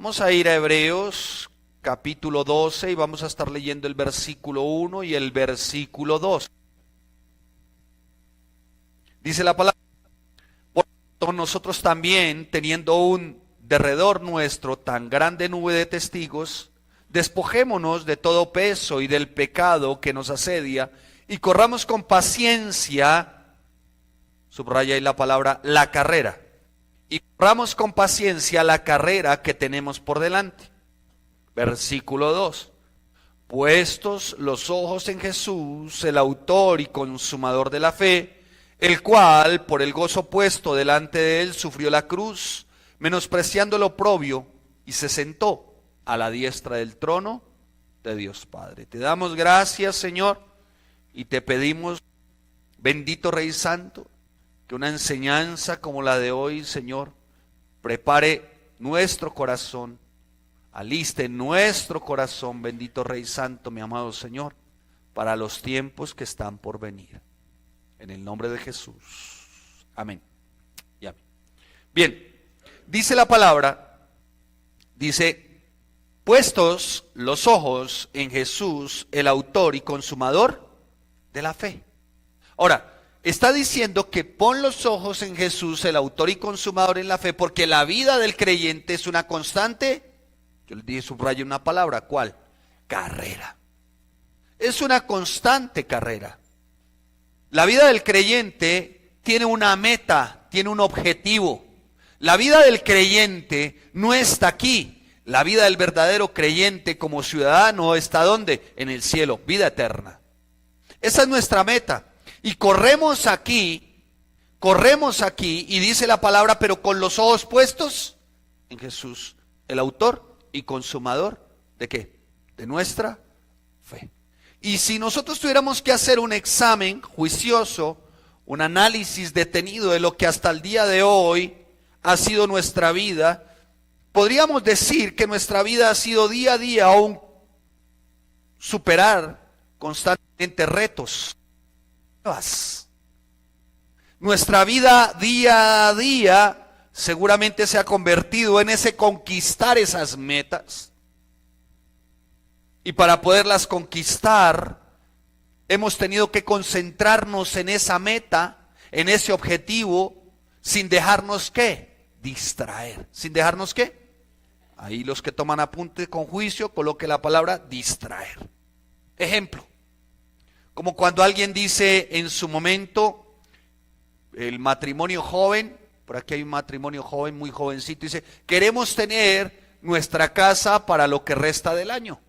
Vamos a ir a Hebreos capítulo 12 y vamos a estar leyendo el versículo 1 y el versículo 2. Dice la palabra: por tanto, nosotros también, teniendo un derredor nuestro tan grande nube de testigos, despojémonos de todo peso y del pecado que nos asedia y corramos con paciencia, subraya ahí la palabra, la carrera. Y corramos con paciencia la carrera que tenemos por delante. Versículo 2. Puestos los ojos en Jesús, el autor y consumador de la fe, el cual, por el gozo puesto delante de él, sufrió la cruz, menospreciando el oprobio, y se sentó a la diestra del trono de Dios Padre. Te damos gracias, Señor, y te pedimos, bendito Rey Santo, que una enseñanza como la de hoy, Señor, prepare nuestro corazón, aliste nuestro corazón, bendito Rey Santo, mi amado Señor, para los tiempos que están por venir. En el nombre de Jesús. Amén. Y amén. Bien, dice la palabra, dice, puestos los ojos en Jesús, el autor y consumador de la fe. Ahora, está diciendo que pon los ojos en Jesús, el autor y consumador en la fe, porque la vida del creyente es una constante, yo les dije, subrayo una palabra, ¿cuál? Carrera. Es una constante carrera. La vida del creyente tiene una meta, tiene un objetivo. La vida del creyente no está aquí. La vida del verdadero creyente como ciudadano está ¿dónde? En el cielo, vida eterna. Esa es nuestra meta. Y corremos aquí y dice la palabra, pero con los ojos puestos en Jesús, el autor y consumador ¿de qué? De nuestra fe. Y si nosotros tuviéramos que hacer un examen juicioso, un análisis detenido de lo que hasta el día de hoy ha sido nuestra vida, podríamos decir que nuestra vida ha sido día a día un superar constantemente retos. Nuestra vida día a día seguramente se ha convertido en ese conquistar esas metas. Y para poderlas conquistar, hemos tenido que concentrarnos en esa meta, en ese objetivo, sin dejarnos ¿qué? Distraer. ¿Sin dejarnos qué? Ahí los que toman apunte con juicio, coloque la palabra distraer. Ejemplo. Como cuando alguien dice en su momento, el matrimonio joven, por aquí hay un matrimonio joven, muy jovencito, dice, queremos tener nuestra casa para lo que resta del año.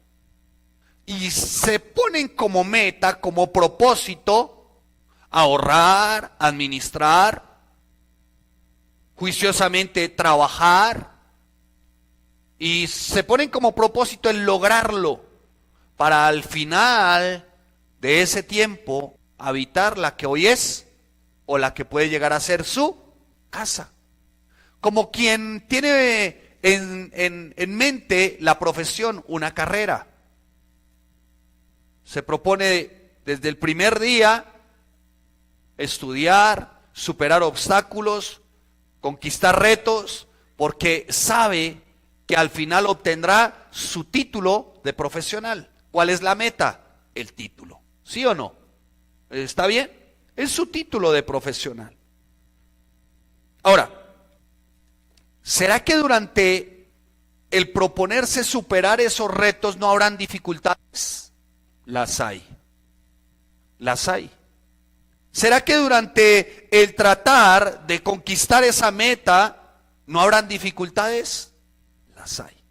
Y se ponen como meta, como propósito, ahorrar, administrar, juiciosamente trabajar, y se ponen como propósito el lograrlo, para al final de ese tiempo habitar la que hoy es o la que puede llegar a ser su casa. Como quien tiene en mente la profesión, una carrera. Se propone desde el primer día estudiar, superar obstáculos, conquistar retos, porque sabe que al final obtendrá su título de profesional. ¿Cuál es la meta? El título. ¿Sí o no? ¿Está bien? Es su título de profesional. Ahora, ¿será que durante el proponerse superar esos retos no habrán dificultades? Las hay. Las hay. ¿Será que durante el tratar de conquistar esa meta no habrán dificultades? Las hay.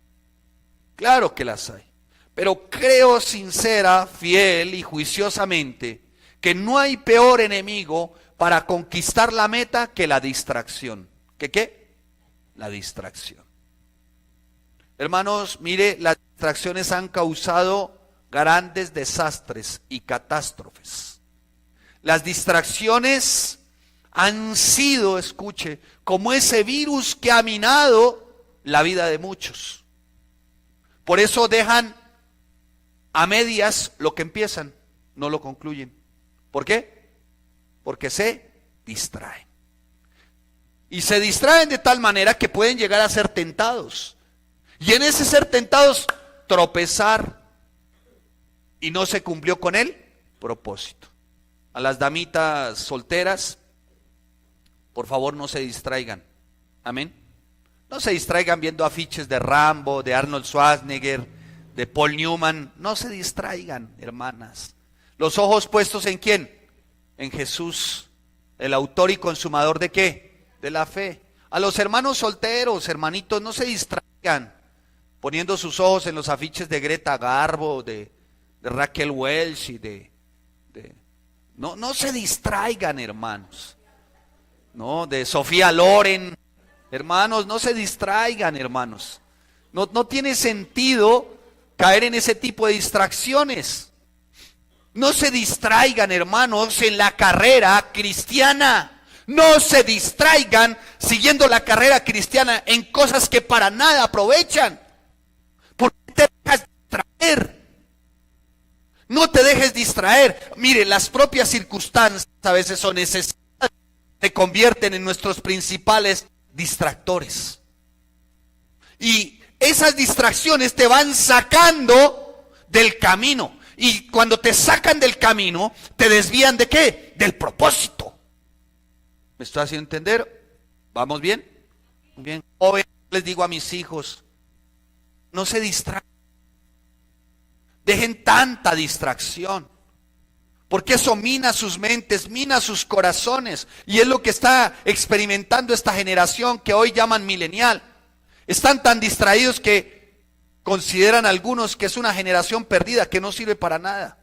Claro que las hay. Pero creo sincera, fiel y juiciosamente que no hay peor enemigo para conquistar la meta que la distracción. ¿Que qué? La distracción. Hermanos, mire, las distracciones han causado grandes desastres y catástrofes. Las distracciones han sido, escuche, como ese virus que ha minado la vida de muchos. Por eso dejan a medias lo que empiezan, no lo concluyen. ¿Por qué? Porque se distraen. Y se distraen de tal manera que pueden llegar a ser tentados. Y en ese ser tentados, tropezar. Y no se cumplió con el propósito. A las damitas solteras, por favor no se distraigan. Amén. No se distraigan viendo afiches de Rambo, de Arnold Schwarzenegger, de Paul Newman. No se distraigan, hermanas. Los ojos puestos ¿en quién? En Jesús, el autor y consumador ¿de qué? De la fe. A los hermanos solteros, hermanitos, no se distraigan poniendo sus ojos en los afiches de Greta Garbo, de Raquel Welch y no se distraigan, hermanos. No, de Sofía Loren. Hermanos, no se distraigan, hermanos. No tiene sentido caer en ese tipo de distracciones. No se distraigan, hermanos, en la carrera cristiana. No se distraigan siguiendo la carrera cristiana en cosas que para nada aprovechan. ¿Por qué te dejas distraer? No te dejes distraer. Mire, las propias circunstancias a veces son necesarias. Se convierten en nuestros principales distractores. Y esas distracciones te van sacando del camino. Y cuando te sacan del camino, te desvían ¿de qué? Del propósito. ¿Me estoy haciendo entender? ¿Vamos bien? Bien. Hoy les digo a mis hijos, no se distraigan. Dejen tanta distracción. Porque eso mina sus mentes, mina sus corazones. Y es lo que está experimentando esta generación que hoy llaman milenial. Están tan distraídos que consideran algunos que es una generación perdida, que no sirve para nada.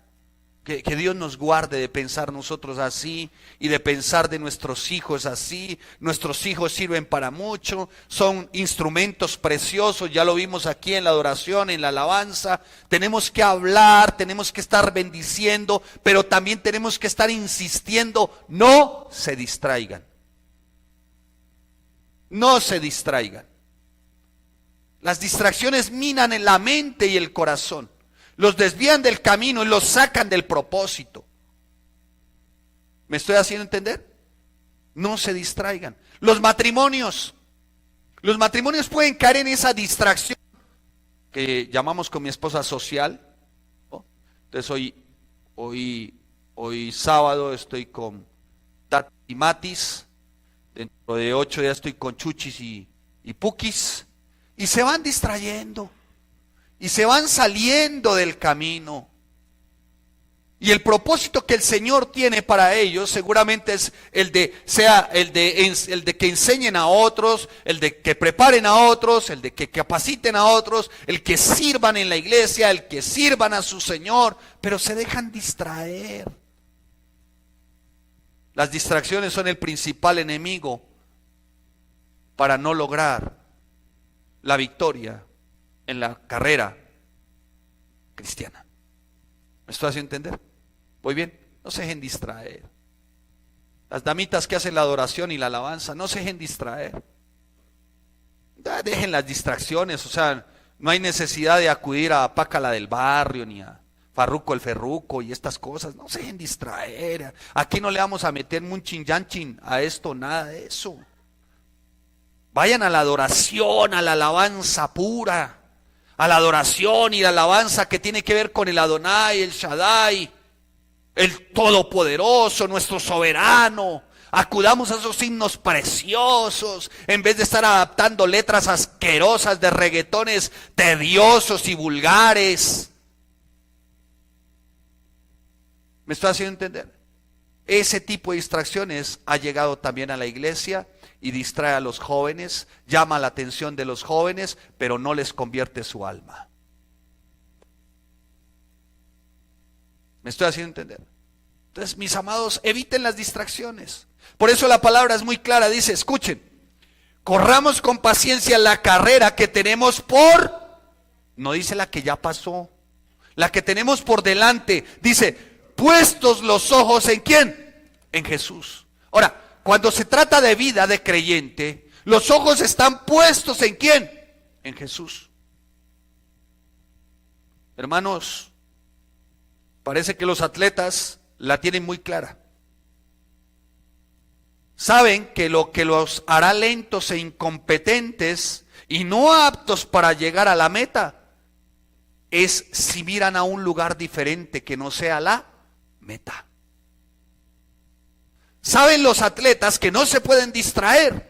Que Dios nos guarde de pensar nosotros así y de pensar de nuestros hijos así. Nuestros hijos sirven para mucho, son instrumentos preciosos, ya lo vimos aquí en la adoración, en la alabanza. Tenemos que hablar, tenemos que estar bendiciendo, pero también tenemos que estar insistiendo, no se distraigan. No se distraigan. Las distracciones minan en la mente y el corazón. Los desvían del camino y los sacan del propósito. ¿Me estoy haciendo entender? No se distraigan. Los matrimonios pueden caer en esa distracción que llamamos con mi esposa social, ¿no? Entonces hoy sábado estoy con Tati y Matis, dentro de 8 días estoy con Chuchis y Pukis, y se van distrayendo. Y se van saliendo del camino. Y el propósito que el Señor tiene para ellos seguramente es el de que enseñen a otros, el de que preparen a otros, el de que capaciten a otros, el que sirvan en la iglesia, el que sirvan a su Señor, pero se dejan distraer. Las distracciones son el principal enemigo para no lograr la victoria en la carrera cristiana. ¿Me estoy haciendo entender? Muy bien, no se dejen distraer. Las damitas que hacen la adoración y la alabanza, no se dejen distraer. Dejen las distracciones, o sea, no hay necesidad de acudir a Pácala del Barrio, ni a Farruco el Ferruco y estas cosas, no se dejen distraer. Aquí no le vamos a meter munchin yanchin a esto, nada de eso. Vayan a la adoración, a la alabanza pura. A la adoración y la alabanza que tiene que ver con el Adonai, el Shaddai, el Todopoderoso, nuestro soberano. Acudamos a esos himnos preciosos, en vez de estar adaptando letras asquerosas de reggaetones tediosos y vulgares. ¿Me estoy haciendo entender? Ese tipo de distracciones ha llegado también a la iglesia y distrae a los jóvenes, llama la atención de los jóvenes, pero no les convierte su alma. ¿Me estoy haciendo entender? Entonces, mis amados, eviten las distracciones. Por eso la palabra es muy clara, dice, escuchen, corramos con paciencia la carrera que tenemos no dice la que ya pasó, la que tenemos por delante, dice, puestos los ojos ¿en quién? En Jesús. Ahora, cuando se trata de vida de creyente, los ojos están puestos ¿en quién? En Jesús. Hermanos, parece que los atletas la tienen muy clara. Saben que lo que los hará lentos e incompetentes y no aptos para llegar a la meta es si miran a un lugar diferente que no sea la meta. Saben los atletas que no se pueden distraer.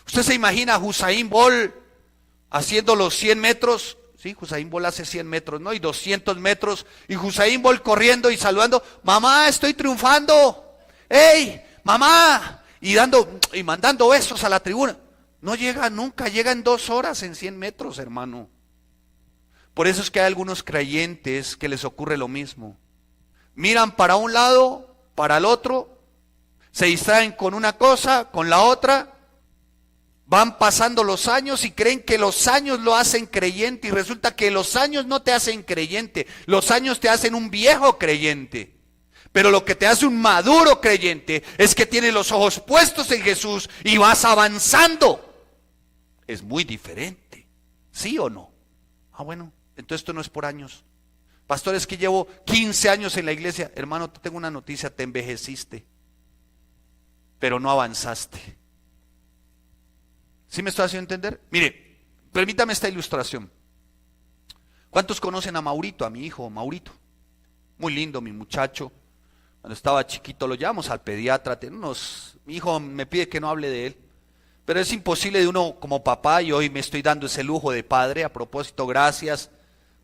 Usted se imagina a Usain Bolt haciendo los 100 metros. Sí, Usain Bolt hace 100 metros, ¿no? Y 200 metros. Y Usain Bolt corriendo y saludando. Mamá, estoy triunfando. ¡Ey, mamá! Y mandando besos a la tribuna. No llega nunca, llega en 2 horas en 100 metros, hermano. Por eso es que hay algunos creyentes que les ocurre lo mismo. Miran para un lado, para el otro, se distraen con una cosa, con la otra, van pasando los años y creen que los años lo hacen creyente y resulta que los años no te hacen creyente, los años te hacen un viejo creyente. Pero lo que te hace un maduro creyente es que tienes los ojos puestos en Jesús y vas avanzando. Es muy diferente, ¿sí o no? Ah, bueno, entonces esto no es por años. Pastor, es que llevo 15 años en la iglesia. Hermano, te tengo una noticia, te envejeciste, pero no avanzaste. ¿Sí me estoy haciendo entender? Mire, permítame esta ilustración. ¿Cuántos conocen a Maurito, a mi hijo Maurito? Muy lindo, mi muchacho. Cuando estaba chiquito lo llevamos al pediatra. Mi hijo me pide que no hable de él, pero es imposible de uno como papá, y hoy me estoy dando ese lujo de padre. A propósito, gracias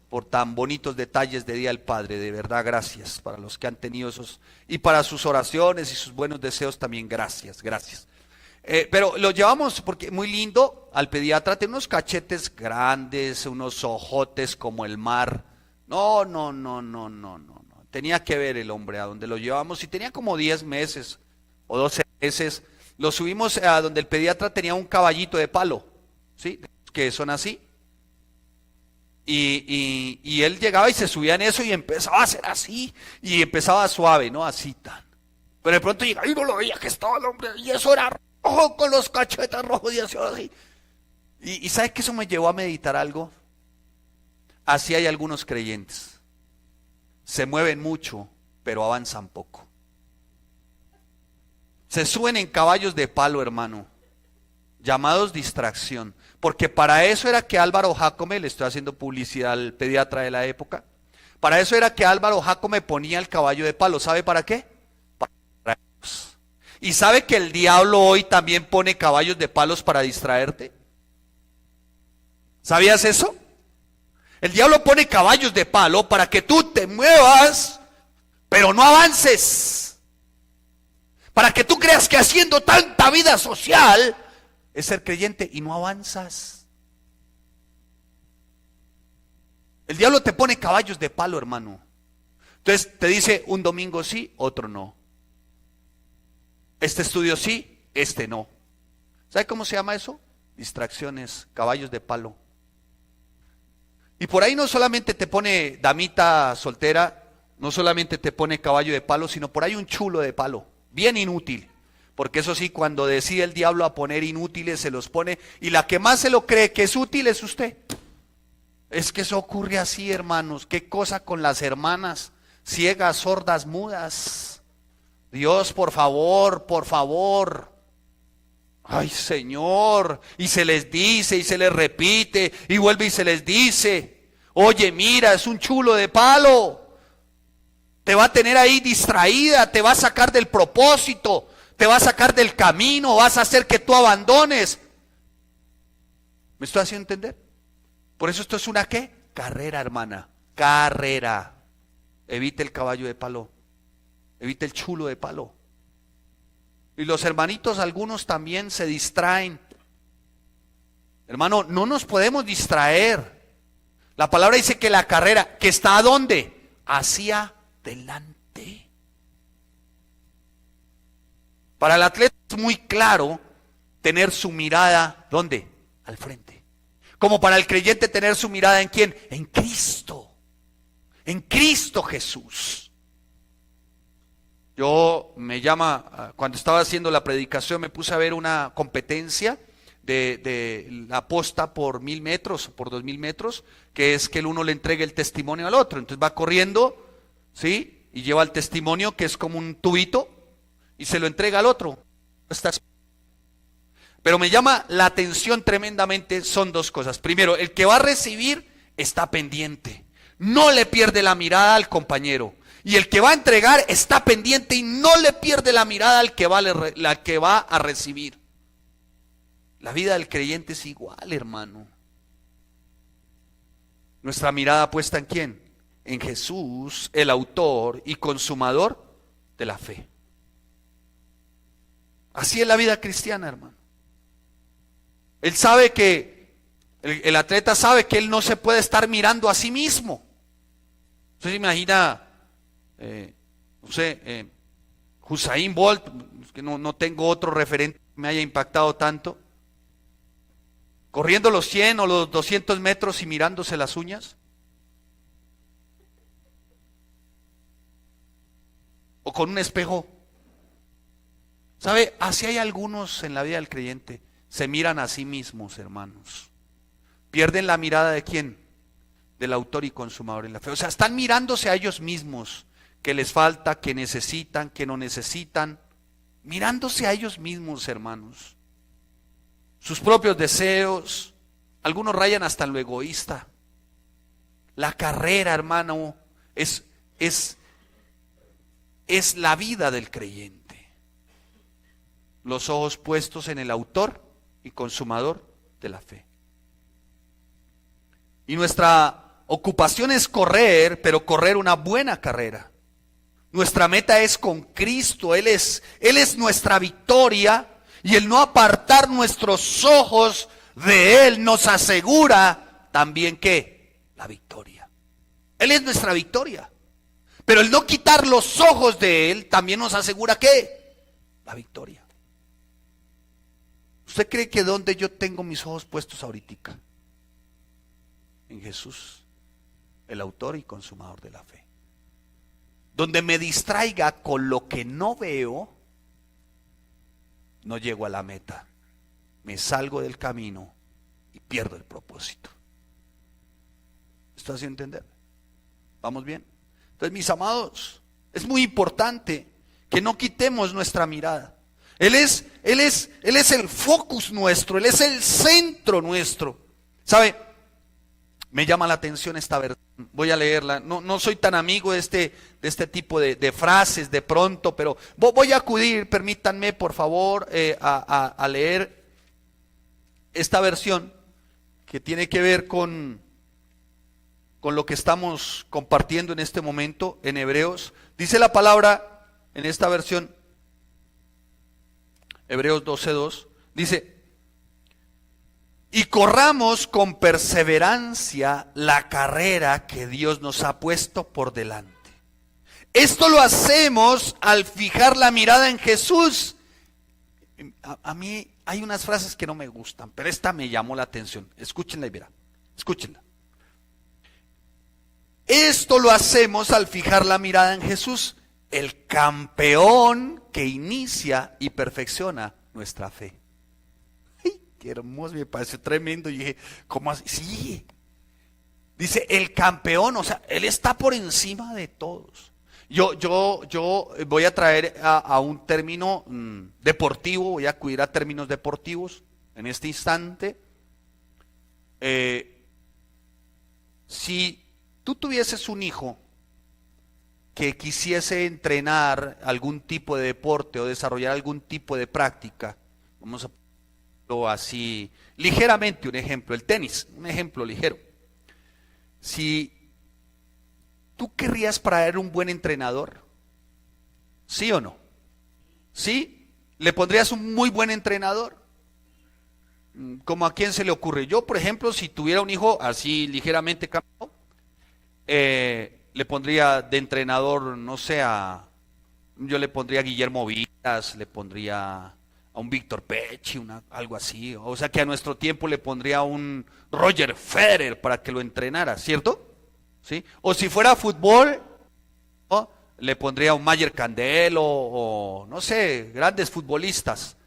por tan bonitos detalles de Día del Padre, de verdad gracias para los que han tenido esos, y para sus oraciones y sus buenos deseos también, gracias. Pero lo llevamos porque muy lindo al pediatra, tiene unos cachetes grandes, unos ojotes como el mar. No, tenía que ver el hombre a donde lo llevamos y tenía como 10 meses o 12 meses, lo subimos a donde el pediatra tenía un caballito de palo, ¿sí? Que son así. Y él llegaba y se subía en eso y empezaba a hacer así, y empezaba suave, ¿no? Así tan. Pero de pronto llegaba y no lo veía que estaba el hombre, y eso era rojo con los cachetes rojos y así. Y ¿sabe que eso me llevó a meditar algo? Así hay algunos creyentes. Se mueven mucho, pero avanzan poco. Se suben en caballos de palo, hermano, llamados distracción. Porque para eso era que Álvaro Jácome, le estoy haciendo publicidad al pediatra de la época, para eso era que Álvaro Jácome ponía el caballo de palo. ¿Sabe para qué? Para distraernos. ¿Y sabe que el diablo hoy también pone caballos de palos para distraerte? ¿Sabías eso? El diablo pone caballos de palo para que tú te muevas, pero no avances. Para que tú creas que haciendo tanta vida social es ser creyente y no avanzas. El diablo te pone caballos de palo, hermano. Entonces te dice un domingo sí, otro no. Este estudio sí, este no. ¿Sabe cómo se llama eso? Distracciones, caballos de palo. Y por ahí no solamente te pone damita soltera, no solamente te pone caballo de palo, sino por ahí un chulo de palo, bien inútil. Porque eso sí, cuando decide el diablo a poner inútiles, se los pone, y la que más se lo cree que es útil es usted. Es que eso ocurre así, hermanos. Qué cosa con las hermanas, ciegas, sordas, mudas. Dios, por favor, por favor. Ay, Señor. Y se les dice, y se les repite, y vuelve y se les dice: oye, mira, es un chulo de palo. Te va a tener ahí distraída, te va a sacar del propósito, te va a sacar del camino, vas a hacer que tú abandones. ¿Me estoy haciendo entender? Por eso esto es una ¿qué? Carrera, hermana, carrera. Evite el caballo de palo, evite el chulo de palo. Y los hermanitos, algunos también se distraen. Hermano, no nos podemos distraer. La palabra dice que la carrera, que está ¿a dónde? Hacia adelante. Para el atleta es muy claro tener su mirada, ¿dónde? Al frente. Como para el creyente tener su mirada ¿en quién? En Cristo. En Cristo Jesús. Cuando estaba haciendo la predicación, me puse a ver una competencia de la posta por 1000 metros, por 2000 metros, que es que el uno le entregue el testimonio al otro. Entonces va corriendo, ¿sí? Y lleva el testimonio, que es como un tubito, y se lo entrega al otro. Pero me llama la atención tremendamente, son dos cosas. Primero, el que va a recibir está pendiente, no le pierde la mirada al compañero. Y el que va a entregar está pendiente y no le pierde la mirada al que va a recibir. La vida del creyente es igual, hermano. Nuestra mirada puesta ¿en quién? En Jesús, el autor y consumador de la fe. Así es la vida cristiana, hermano. Él sabe que, el atleta sabe que él no se puede estar mirando a sí mismo. Usted se imagina, no sé, Usain Bolt, que no tengo otro referente que me haya impactado tanto, corriendo los 100 o los 200 metros y mirándose las uñas. O con un espejo. ¿Sabe? Así hay algunos en la vida del creyente. Se miran a sí mismos, hermanos. Pierden la mirada ¿de quién? Del autor y consumador en la fe. O sea, están mirándose a ellos mismos. Que les falta, que necesitan, que no necesitan. Mirándose a ellos mismos, hermanos. Sus propios deseos. Algunos rayan hasta en lo egoísta. La carrera, hermano, es la vida del creyente. Los ojos puestos en el autor y consumador de la fe. Y nuestra ocupación es correr, pero correr una buena carrera. Nuestra meta es con Cristo. Él es nuestra victoria, y el no apartar nuestros ojos de Él nos asegura también que la victoria. Él es nuestra victoria. Pero el no quitar los ojos de Él también nos asegura ¿qué? La victoria. ¿Usted cree que donde yo tengo mis ojos puestos ahorita? En Jesús, el autor y consumador de la fe. Donde me distraiga con lo que no veo, no llego a la meta. Me salgo del camino y pierdo el propósito. ¿Está haciendo entender? ¿Vamos bien? Entonces, mis amados, es muy importante que no quitemos nuestra mirada. Él es el focus nuestro, Él es el centro nuestro. ¿Sabe? Me llama la atención esta versión. Voy a leerla. No soy tan amigo de este tipo de frases de pronto, pero voy a acudir, permítanme por favor, a leer esta versión que tiene que ver con lo que estamos compartiendo en este momento en Hebreos. Dice la palabra en esta versión, Hebreos 12:2, dice: y corramos con perseverancia la carrera que Dios nos ha puesto por delante. Esto lo hacemos al fijar la mirada en Jesús. A mí hay unas frases que no me gustan, pero esta me llamó la atención. Escúchenla y verá. Escúchenla. Esto lo hacemos al fijar la mirada en Jesús, el campeón que inicia y perfecciona nuestra fe. ¡Ay, qué hermoso! Me pareció tremendo. Y dije, ¿cómo así? Sí. Dice, el campeón, o sea, Él está por encima de todos. Yo voy a traer a un término deportivo, voy a acudir a términos deportivos en este instante. Si tú tuvieses un hijo que quisiese entrenar algún tipo de deporte o desarrollar algún tipo de práctica, vamos a ponerlo así ligeramente, un ejemplo, el tenis, un ejemplo ligero. Si tú querrías traer un buen entrenador, ¿sí o no? ¿Sí? ¿Le pondrías un muy buen entrenador? ¿Cómo a quién se le ocurre? Yo, por ejemplo, si tuviera un hijo así ligeramente cambiado, le pondría de entrenador, no sé, yo le pondría a Guillermo Vilas, le pondría a un Víctor Pecci, algo así. O sea que a nuestro tiempo le pondría a un Roger Federer para que lo entrenara, ¿cierto? ¿Sí? O si fuera fútbol, ¿no? Le pondría a un Mayer Candelo o no sé, grandes futbolistas.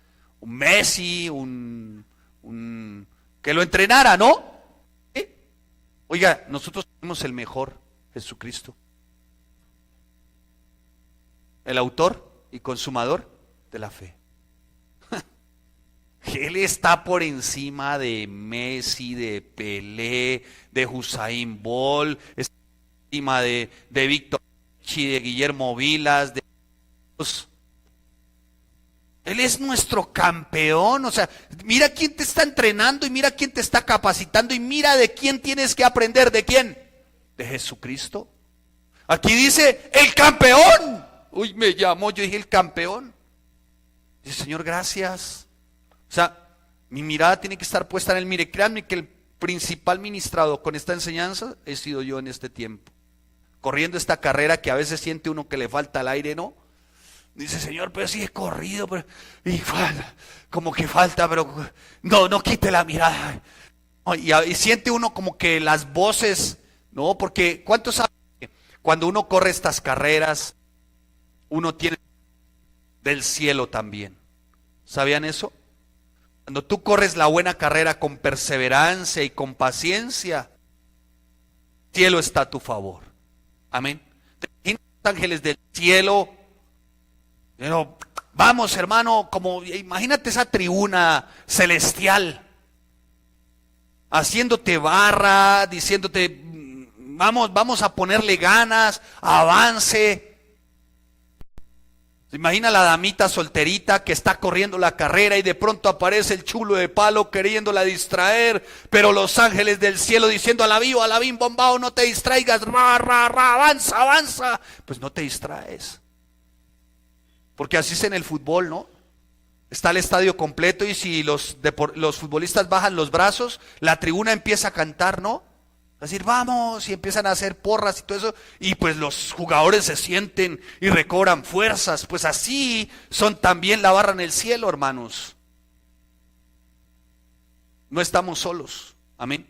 Un Messi, que lo entrenara, ¿no? ¿Sí? Oiga, nosotros tenemos el mejor, Jesucristo. El autor y consumador de la fe. Él está por encima de Messi, de Pelé, de Usain Bolt, está por encima de Víctor Chi, de Guillermo Vilas, de... Él es nuestro campeón, o sea, mira quién te está entrenando y mira quién te está capacitando y mira de quién tienes que aprender, ¿de quién? De Jesucristo. Aquí dice, el campeón. Uy, me llamó, yo dije el campeón. Dice, Señor, gracias. O sea, mi mirada tiene que estar puesta en él. Mire, créanme que el principal ministrado con esta enseñanza he sido yo en este tiempo. Corriendo esta carrera que a veces siente uno que le falta el aire, ¿no? Dice, Señor, pero sí he corrido, pero, y falta, como que falta, pero no quite la mirada. Y siente uno como que las voces, ¿no? Porque ¿cuántos saben que cuando uno corre estas carreras, uno tiene del cielo también? ¿Sabían eso? Cuando tú corres la buena carrera con perseverancia y con paciencia, el cielo está a tu favor. Amén. ¿Te imaginas los ángeles del cielo? Pero vamos, hermano, como imagínate esa tribuna celestial haciéndote barra, diciéndote vamos a ponerle ganas, avance. ¿Se imagina la damita solterita que está corriendo la carrera y de pronto aparece el chulo de palo queriéndola distraer, pero los ángeles del cielo diciendo alabín, bombao, no te distraigas, avanza, avanza? Pues no te distraes. Porque así es en el fútbol, ¿no? Está el estadio completo y si los futbolistas bajan los brazos, la tribuna empieza a cantar, ¿no? A decir, vamos, y empiezan a hacer porras y todo eso, y pues los jugadores se sienten y recobran fuerzas. Pues así son también la barra en el cielo, hermanos. No estamos solos, amén.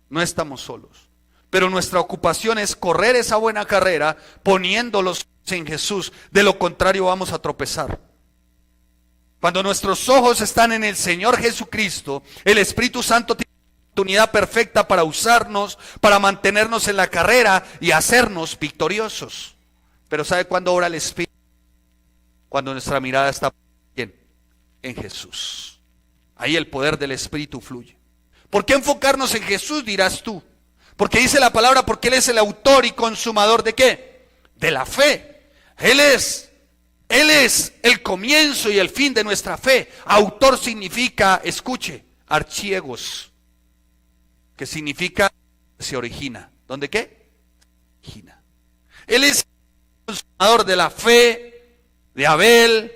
No estamos solos. Pero nuestra ocupación es correr esa buena carrera poniéndolos en Jesús, de lo contrario vamos a tropezar. Cuando nuestros ojos están en el Señor Jesucristo, el Espíritu Santo tiene la oportunidad perfecta para usarnos, para mantenernos en la carrera y hacernos victoriosos. Pero ¿sabe cuándo obra el Espíritu? Cuando nuestra mirada está en Jesús. Ahí el poder del Espíritu fluye. ¿Por qué enfocarnos en Jesús, dirás tú? Porque dice la palabra, porque Él es el autor y consumador ¿de qué? De la fe. Él es el comienzo y el fin de nuestra fe. Autor significa, escuche, archiegos, que significa se origina. ¿Dónde qué? Origina. Él es el consumador de la fe de Abel,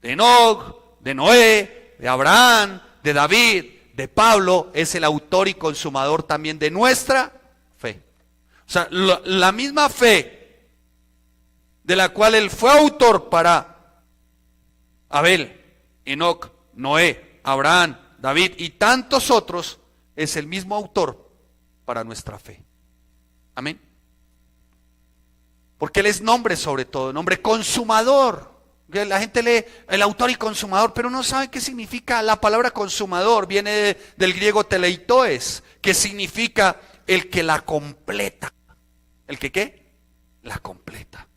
de Enoc, de Noé, de Abraham, de David, de Pablo. Es el autor y consumador también de nuestra fe. O sea, la misma fe de la cual él fue autor para Abel, Enoc, Noé, Abraham, David y tantos otros, es el mismo autor para nuestra fe. Amén. Porque él es nombre sobre todo, nombre consumador. La gente lee el autor y consumador, pero no sabe qué significa la palabra consumador. Viene del griego teleitoes, que significa el que la completa. ¿El que qué? La completa.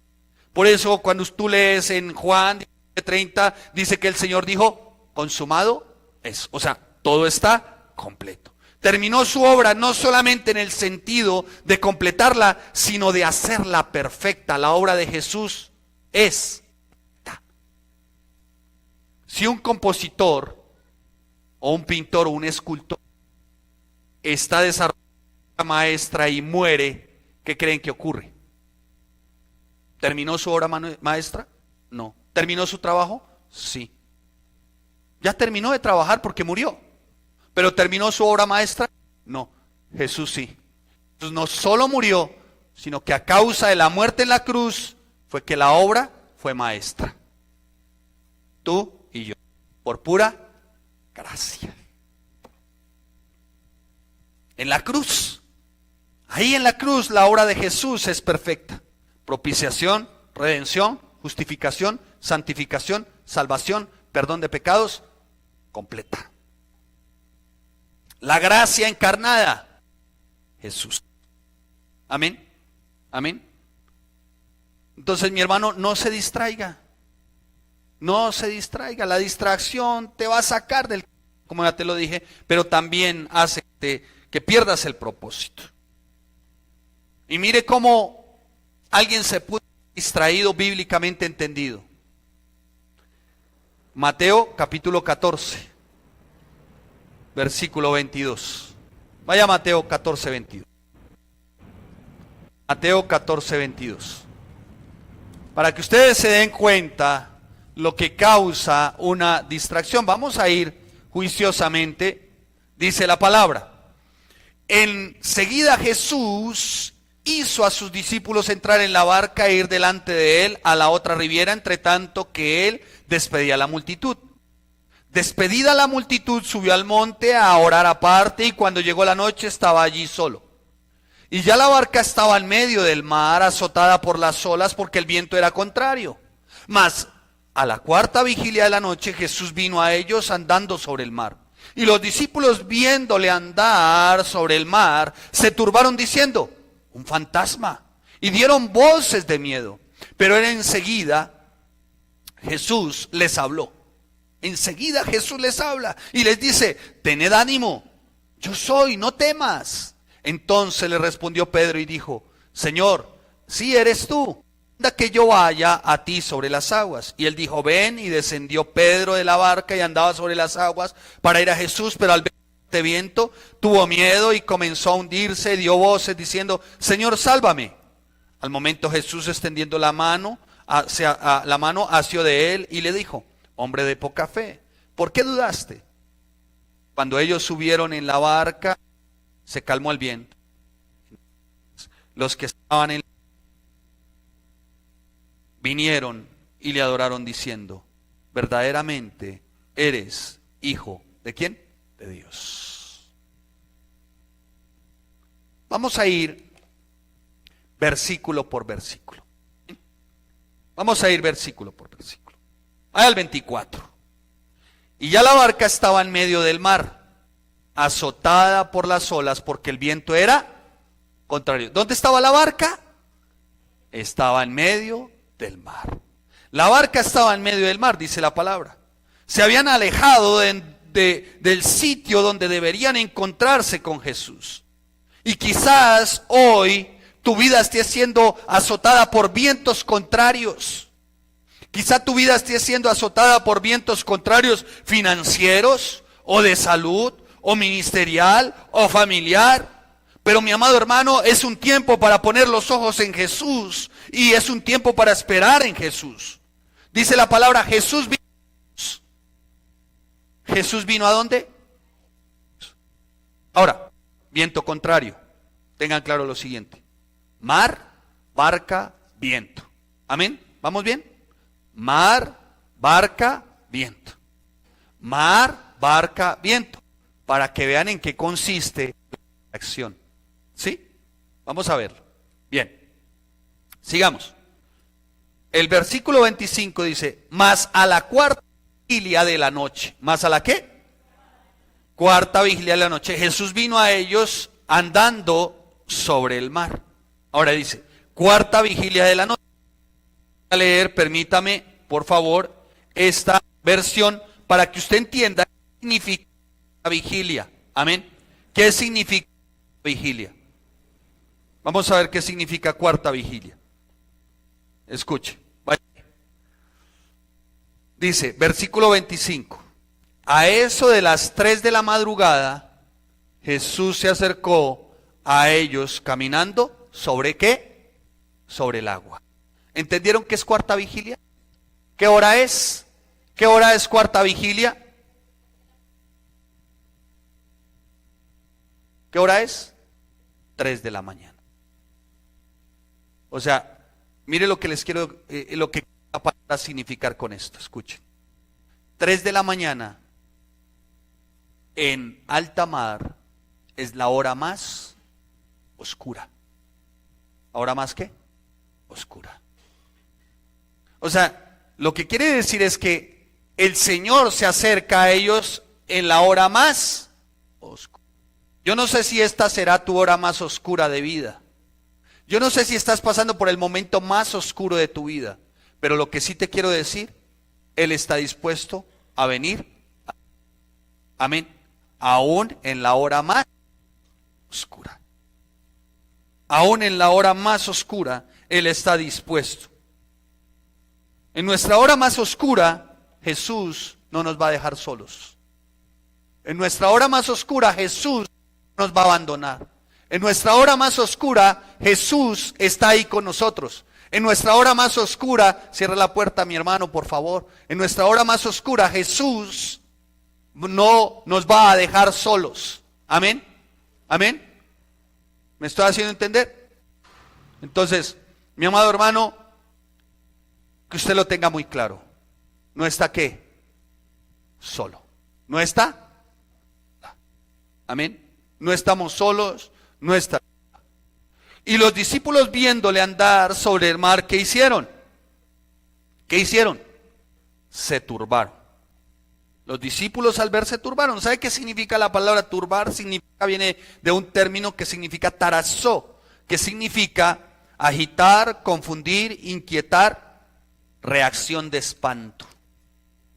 Por eso cuando tú lees en Juan 30, dice que el Señor dijo, consumado es. O sea, todo está completo. Terminó su obra no solamente en el sentido de completarla, sino de hacerla perfecta. La obra de Jesús es. Si un compositor o un pintor o un escultor está desarrollando una maestra y muere, ¿qué creen que ocurre? ¿Terminó su obra maestra? No. ¿Terminó su trabajo? Sí. Ya terminó de trabajar porque murió. ¿Pero terminó su obra maestra? No. Jesús sí. Jesús no solo murió, sino que a causa de la muerte en la cruz fue que la obra fue maestra. Tú y yo. Por pura gracia. En la cruz. Ahí en la cruz la obra de Jesús es perfecta. Propiciación, redención, justificación, santificación, salvación, perdón de pecados, completa. La gracia encarnada, Jesús. Amén, amén. Entonces mi hermano, no se distraiga. No se distraiga, la distracción te va a sacar del camino. como ya te lo dije, pero también hace que pierdas el propósito. Y mire cómo alguien se pudo distraído bíblicamente entendido. Mateo capítulo 14, versículo 22. Vaya a Mateo 14, 22. Mateo 14, 22. Para que ustedes se den cuenta lo que causa una distracción. Vamos a ir juiciosamente, dice la palabra. Enseguida Jesús hizo a sus discípulos entrar en la barca e ir delante de él a la otra riviera, entre tanto que él despedía a la multitud. Despedida la multitud, subió al monte a orar aparte, y cuando llegó la noche estaba allí solo. Y ya la barca estaba en medio del mar, azotada por las olas, porque el viento era contrario. Mas a la cuarta vigilia de la noche Jesús vino a ellos andando sobre el mar. Y los discípulos, viéndole andar sobre el mar, se turbaron diciendo: un fantasma, y dieron voces de miedo. Pero enseguida Jesús les habló. Enseguida Jesús les habla y les dice: tened ánimo, yo soy, no temas. Entonces le respondió Pedro y dijo: Señor, si eres tú, manda que yo vaya a ti sobre las aguas. Y él dijo: ven. Y descendió Pedro de la barca y andaba sobre las aguas para ir a Jesús, pero al ver este viento tuvo miedo y comenzó a hundirse, dio voces diciendo: Señor, sálvame. Al momento Jesús, extendiendo la mano, asió de él y le dijo: hombre de poca fe, ¿por qué dudaste? Cuando ellos subieron en la barca, se calmó el viento. Los que estaban en vinieron y le adoraron diciendo: verdaderamente eres hijo ¿de quién? De Dios. Vamos a ir versículo por versículo. Vamos a ir versículo por versículo. Al 24. Y ya la barca estaba en medio del mar, azotada por las olas, porque el viento era contrario. ¿Dónde estaba la barca? Estaba en medio del mar. La barca estaba en medio del mar, dice la palabra. Se habían alejado del sitio donde deberían encontrarse con Jesús. Y quizás hoy tu vida esté siendo azotada por vientos contrarios. Quizá tu vida esté siendo azotada por vientos contrarios financieros, o de salud, o ministerial, o familiar. Pero mi amado hermano, es un tiempo para poner los ojos en Jesús, y es un tiempo para esperar en Jesús. Dice la palabra: Jesús vino. ¿Jesús vino a dónde? Ahora, viento contrario. Tengan claro lo siguiente: mar, barca, viento. ¿Amén? ¿Vamos bien? Mar, barca, viento. Mar, barca, viento. Para que vean en qué consiste la acción. ¿Sí? Vamos a verlo. Bien. Sigamos. El versículo 25 dice: mas a la cuarta vigilia de la noche. ¿Más a la qué? Cuarta vigilia de la noche. Jesús vino a ellos andando sobre el mar. Ahora dice: cuarta vigilia de la noche. Voy a leer, permítame, por favor, esta versión para que usted entienda qué significa la vigilia. Amén. ¿Qué significa vigilia? Vamos a ver qué significa cuarta vigilia. Escuche. Vaya. Dice, versículo 25. A eso de las 3 de la madrugada, Jesús se acercó a ellos caminando. ¿Sobre qué? Sobre el agua. ¿Entendieron qué es cuarta vigilia? ¿Qué hora es? ¿Qué hora es cuarta vigilia? ¿Qué hora es? 3 de la mañana. O sea, mire lo que les quiero, lo que para significar con esto. Escuchen. 3 de la mañana en alta mar es la hora más oscura. ¿Ahora más qué? Oscura. O sea, lo que quiere decir es que el Señor se acerca a ellos en la hora más oscura. Yo no sé si esta será tu hora más oscura de vida. Yo no sé si estás pasando por el momento más oscuro de tu vida. Pero lo que sí te quiero decir, Él está dispuesto a venir. Amén. Aún en la hora más oscura. Aún en la hora más oscura, Él está dispuesto. En nuestra hora más oscura, Jesús no nos va a dejar solos. En nuestra hora más oscura, Jesús no nos va a abandonar. En nuestra hora más oscura, Jesús está ahí con nosotros. En nuestra hora más oscura, cierra la puerta, mi hermano, por favor. En nuestra hora más oscura, Jesús no nos va a dejar solos. Amén. Amén. ¿Me estoy haciendo entender? Entonces, mi amado hermano, que usted lo tenga muy claro. No está ¿qué? Solo. No está. Amén. No estamos solos. No está. Y los discípulos viéndole andar sobre el mar, ¿qué hicieron? ¿Qué hicieron? Se turbaron. Los discípulos al verse turbaron. ¿Sabe qué significa la palabra turbar? Viene de un término que significa tarazó, que significa agitar, confundir, inquietar, reacción de espanto.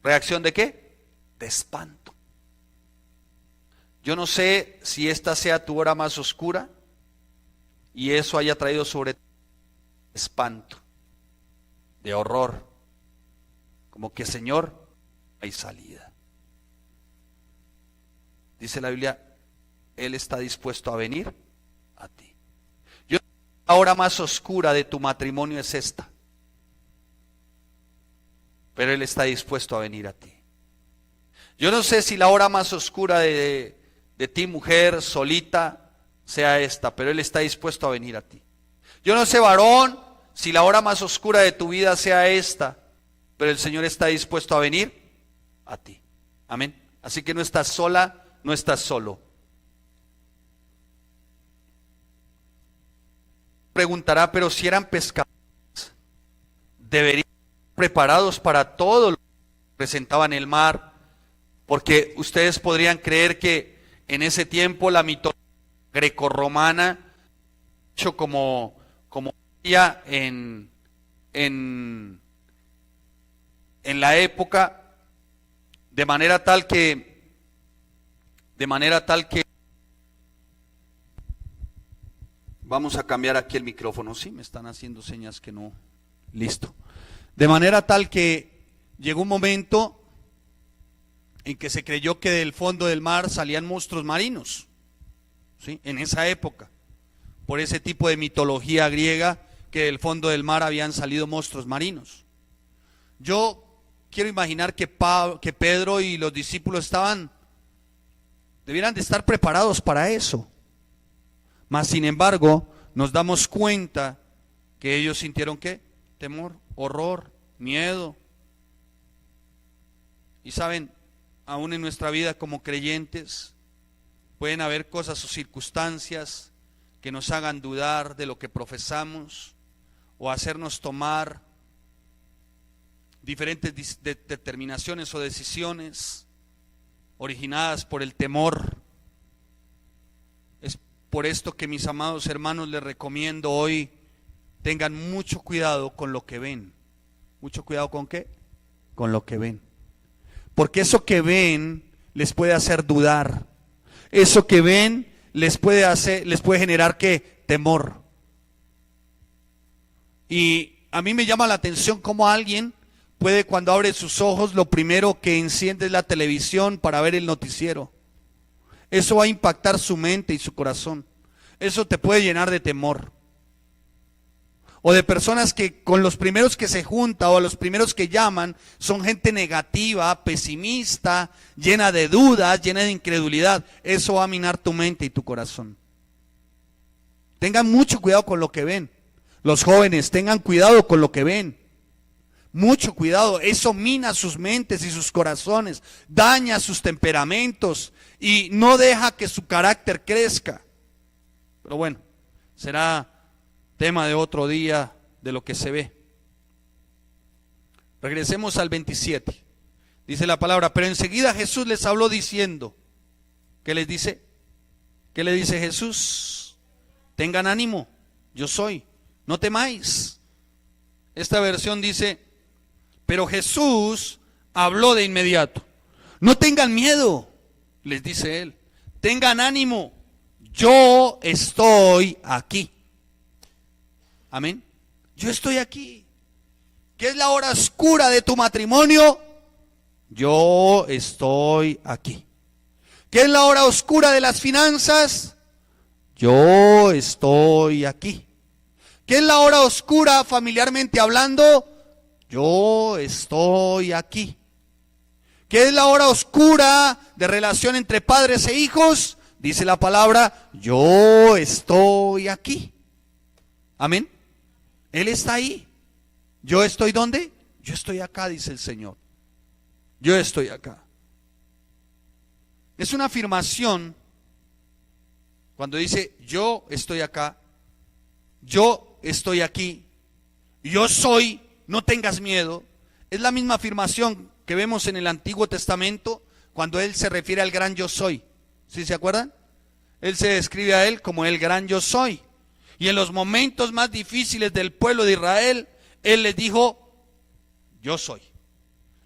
¿Reacción de qué? De espanto. Yo no sé si esta sea tu hora más oscura y eso haya traído sobre ti espanto, de horror, como que Señor, hay salida. Dice la Biblia, Él está dispuesto a venir a ti. La hora más oscura de tu matrimonio es esta, pero Él está dispuesto a venir a ti. Yo no sé si la hora más oscura de ti, mujer, solita, sea esta, pero Él está dispuesto a venir a ti. Yo no sé, varón, si la hora más oscura de tu vida sea esta, pero el Señor está dispuesto a venir a ti. Amén. Así que no estás sola, no estás solo. Preguntará, pero si eran pescadores, deberían estar preparados para todo lo que presentaba en el mar, porque ustedes podrían creer que en ese tiempo la mitología grecorromana, hecho como ya en la época, de manera tal que vamos a cambiar aquí el micrófono. Sí, me están haciendo señas que no. Listo. De manera tal que llegó un momento en que se creyó que del fondo del mar salían monstruos marinos. ¿Sí? En esa época, por ese tipo de mitología griega, que del fondo del mar habían salido monstruos marinos. Yo quiero imaginar que Pedro y los discípulos debieran de estar preparados para eso. Mas sin embargo, nos damos cuenta que ellos sintieron ¿qué? Temor, horror, miedo. Y saben, aún en nuestra vida como creyentes, pueden haber cosas o circunstancias que nos hagan dudar de lo que profesamos o hacernos tomar diferentes determinaciones o decisiones originadas por el temor. Es por esto que, mis amados hermanos, les recomiendo hoy, tengan mucho cuidado con lo que ven. ¿Mucho cuidado con qué? Con lo que ven. Porque eso que ven les puede hacer dudar. Eso que ven les puede generar ¿qué? Temor. Y a mí me llama la atención cómo alguien puede, cuando abre sus ojos, lo primero que enciende es la televisión para ver el noticiero. Eso va a impactar su mente y su corazón. Eso te puede llenar de temor. O de personas que con los primeros que se junta o a los primeros que llaman son gente negativa, pesimista, llena de dudas, llena de incredulidad. Eso va a minar tu mente y tu corazón. Tengan mucho cuidado con lo que ven. Los jóvenes, tengan cuidado con lo que ven. Mucho cuidado, eso mina sus mentes y sus corazones, daña sus temperamentos y no deja que su carácter crezca. Pero bueno, será tema de otro día de lo que se ve. Regresemos al 27. Dice la palabra, pero enseguida Jesús les habló diciendo, ¿qué les dice? ¿Qué le dice Jesús? Tengan ánimo, yo soy, no temáis. Esta versión dice, pero Jesús habló de inmediato, no tengan miedo, les dice él, tengan ánimo, yo estoy aquí. Amén. Yo estoy aquí. ¿Qué es la hora oscura de tu matrimonio? Yo estoy aquí. ¿Qué es la hora oscura de las finanzas? Yo estoy aquí. ¿Qué es la hora oscura familiarmente hablando? Yo estoy aquí. ¿Qué es la hora oscura de relación entre padres e hijos? Dice la palabra, yo estoy aquí. Amén. Él está ahí. ¿Yo estoy dónde? Yo estoy acá, dice el Señor. Yo estoy acá. Es una afirmación cuando dice, yo estoy acá, yo estoy aquí, yo soy, no tengas miedo. Es la misma afirmación que vemos en el Antiguo Testamento cuando Él se refiere al gran yo soy. ¿Sí se acuerdan? Él se describe a Él como el gran yo soy. Y en los momentos más difíciles del pueblo de Israel, Él les dijo, yo soy,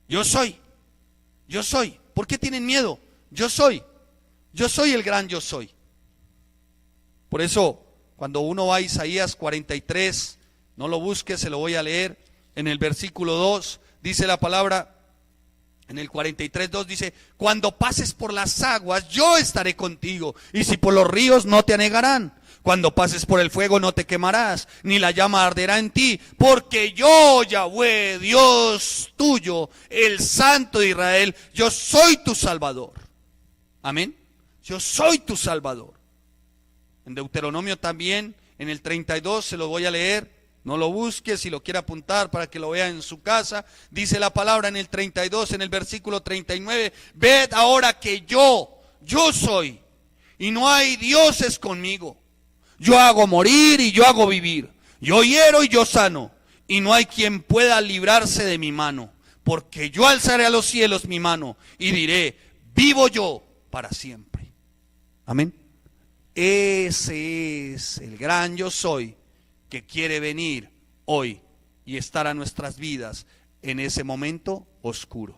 yo soy, yo soy. ¿Por qué tienen miedo? Yo soy el gran yo soy. Por eso, cuando uno va a Isaías 43, no lo busque, se lo voy a leer. En el versículo 2, dice la palabra, en el 43:2 dice, cuando pases por las aguas, yo estaré contigo, y si por los ríos, no te anegarán. Cuando pases por el fuego, no te quemarás, ni la llama arderá en ti, porque yo, Yahweh, Dios tuyo, el Santo de Israel, yo soy tu Salvador. Amén. Yo soy tu Salvador. En Deuteronomio también, en el 32, se lo voy a leer. No lo busque, si lo quiere apuntar para que lo vea en su casa. Dice la palabra en el 32, en el versículo 39. Ved ahora que yo soy, y no hay dioses conmigo. Yo hago morir y yo hago vivir. Yo hiero y yo sano, y no hay quien pueda librarse de mi mano. Porque yo alzaré a los cielos mi mano y diré, vivo yo para siempre. Amén. Ese es el gran yo soy que quiere venir hoy y estar a nuestras vidas en ese momento oscuro,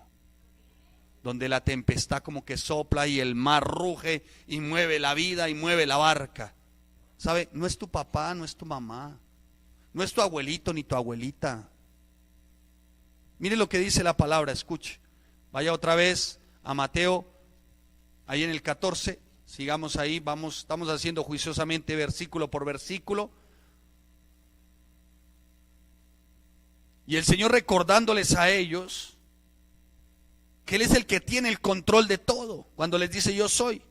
donde la tempestad como que sopla y el mar ruge y mueve la vida y mueve la barca. ¿Sabe? No es tu papá, no es tu mamá, no es tu abuelito ni tu abuelita. Mire lo que dice la palabra, escuche. Vaya otra vez a Mateo, ahí en el 14, sigamos ahí, estamos haciendo juiciosamente versículo por versículo. Y el Señor recordándoles a ellos que Él es el que tiene el control de todo. Cuando les dice yo soy,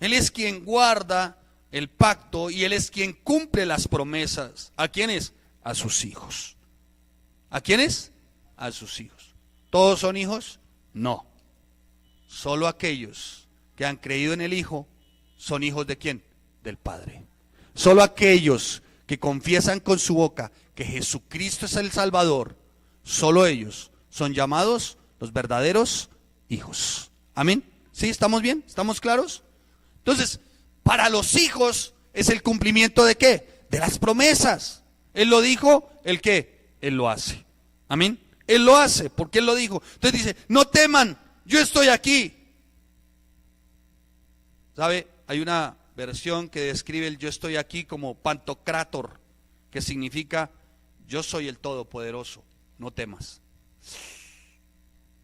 Él es quien guarda el pacto y Él es quien cumple las promesas. ¿A quiénes? A sus hijos. ¿A quiénes? A sus hijos. ¿Todos son hijos? No. Solo aquellos que han creído en el Hijo son hijos de ¿quién? Del Padre. Solo aquellos que confiesan con su boca que Jesucristo es el Salvador, solo ellos son llamados los verdaderos hijos. Amén. ¿Sí? ¿Estamos bien? ¿Estamos claros? Entonces, para los hijos es el cumplimiento ¿de qué? De las promesas. Él lo dijo, ¿el qué? Él lo hace. Amén. Él lo hace, porque Él lo dijo. Entonces dice, no teman, yo estoy aquí. ¿Sabe? Hay una versión que describe el yo estoy aquí como Pantocrátor, que significa yo soy el Todopoderoso, no temas.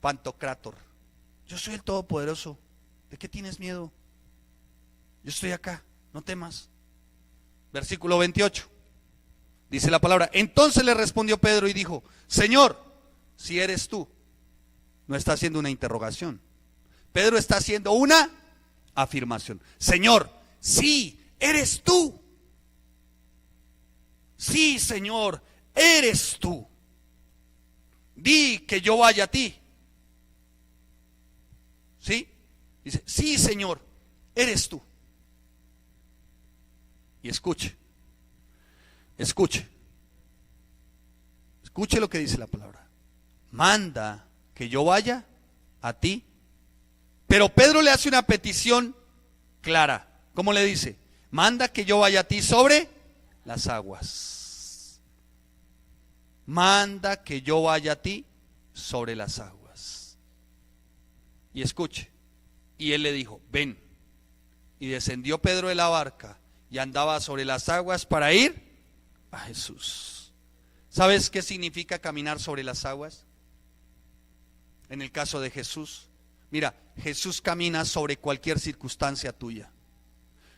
Pantocrátor, yo soy el Todopoderoso, ¿de qué tienes miedo? Yo estoy acá, no temas. Versículo 28, dice la palabra, entonces le respondió Pedro y dijo, Señor, si eres tú. No está haciendo una interrogación, Pedro está haciendo una afirmación. Señor, sí, eres tú. Sí, Señor, eres tú. Di que yo vaya a ti. ¿Sí? Dice, sí, Señor, eres tú. Y escuche, escuche lo que dice la palabra. Manda que yo vaya a ti. Pero Pedro le hace una petición clara. ¿Cómo le dice? Manda que yo vaya a ti sobre las aguas. Manda que yo vaya a ti sobre las aguas. Y escuche, Y él le dijo, ven. Y descendió Pedro de la barca y andaba sobre las aguas para ir a Jesús. ¿Sabes qué significa caminar sobre las aguas? En el caso de Jesús, mira, Jesús camina sobre cualquier circunstancia tuya.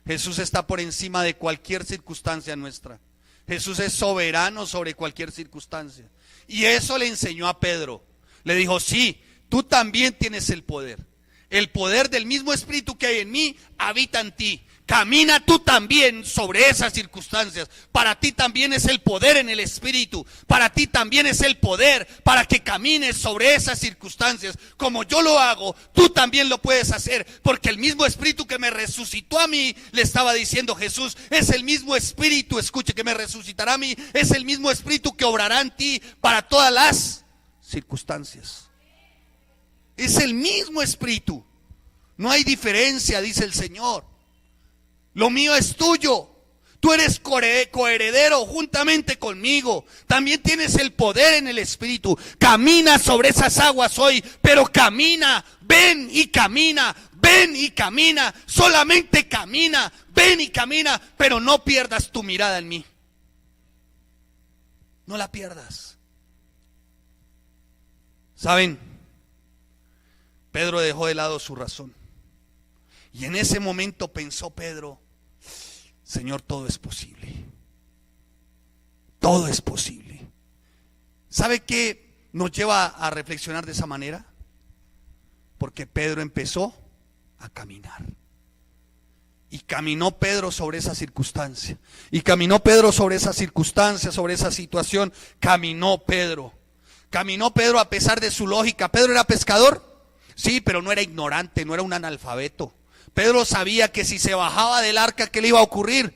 Jesús está por encima de cualquier circunstancia nuestra. Jesús es soberano sobre cualquier circunstancia. Y eso le enseñó a Pedro. Le dijo, sí, tú también tienes el poder. El poder del mismo Espíritu que hay en mí habita en ti. Camina tú también sobre esas circunstancias. Para ti también es el poder en el Espíritu. Para ti también es el poder para que camines sobre esas circunstancias. Como yo lo hago, tú también lo puedes hacer. Porque el mismo Espíritu que me resucitó a mí, le estaba diciendo Jesús, es el mismo Espíritu, escuche, que me resucitará a mí. Es el mismo Espíritu que obrará en ti para todas las circunstancias. Es el mismo Espíritu. No hay diferencia, dice el Señor. Lo mío es tuyo. Tú eres coheredero juntamente conmigo. También tienes el poder en el Espíritu. Camina sobre esas aguas hoy, pero camina, ven y camina, ven y camina. Solamente camina, ven y camina, pero no pierdas tu mirada en mí. No la pierdas. ¿Saben? Pedro dejó de lado su razón. Y en ese momento pensó Pedro, Señor, todo es posible. Todo es posible. ¿Sabe qué nos lleva a reflexionar de esa manera? Porque Pedro empezó a caminar. Y caminó Pedro sobre esa circunstancia. Y caminó Pedro sobre esa circunstancia, sobre esa situación. Caminó Pedro. Caminó Pedro a pesar de su lógica. ¿Pedro era pescador? Sí, pero no era ignorante, no era un analfabeto. Pedro sabía que si se bajaba del arca, ¿qué le iba a ocurrir?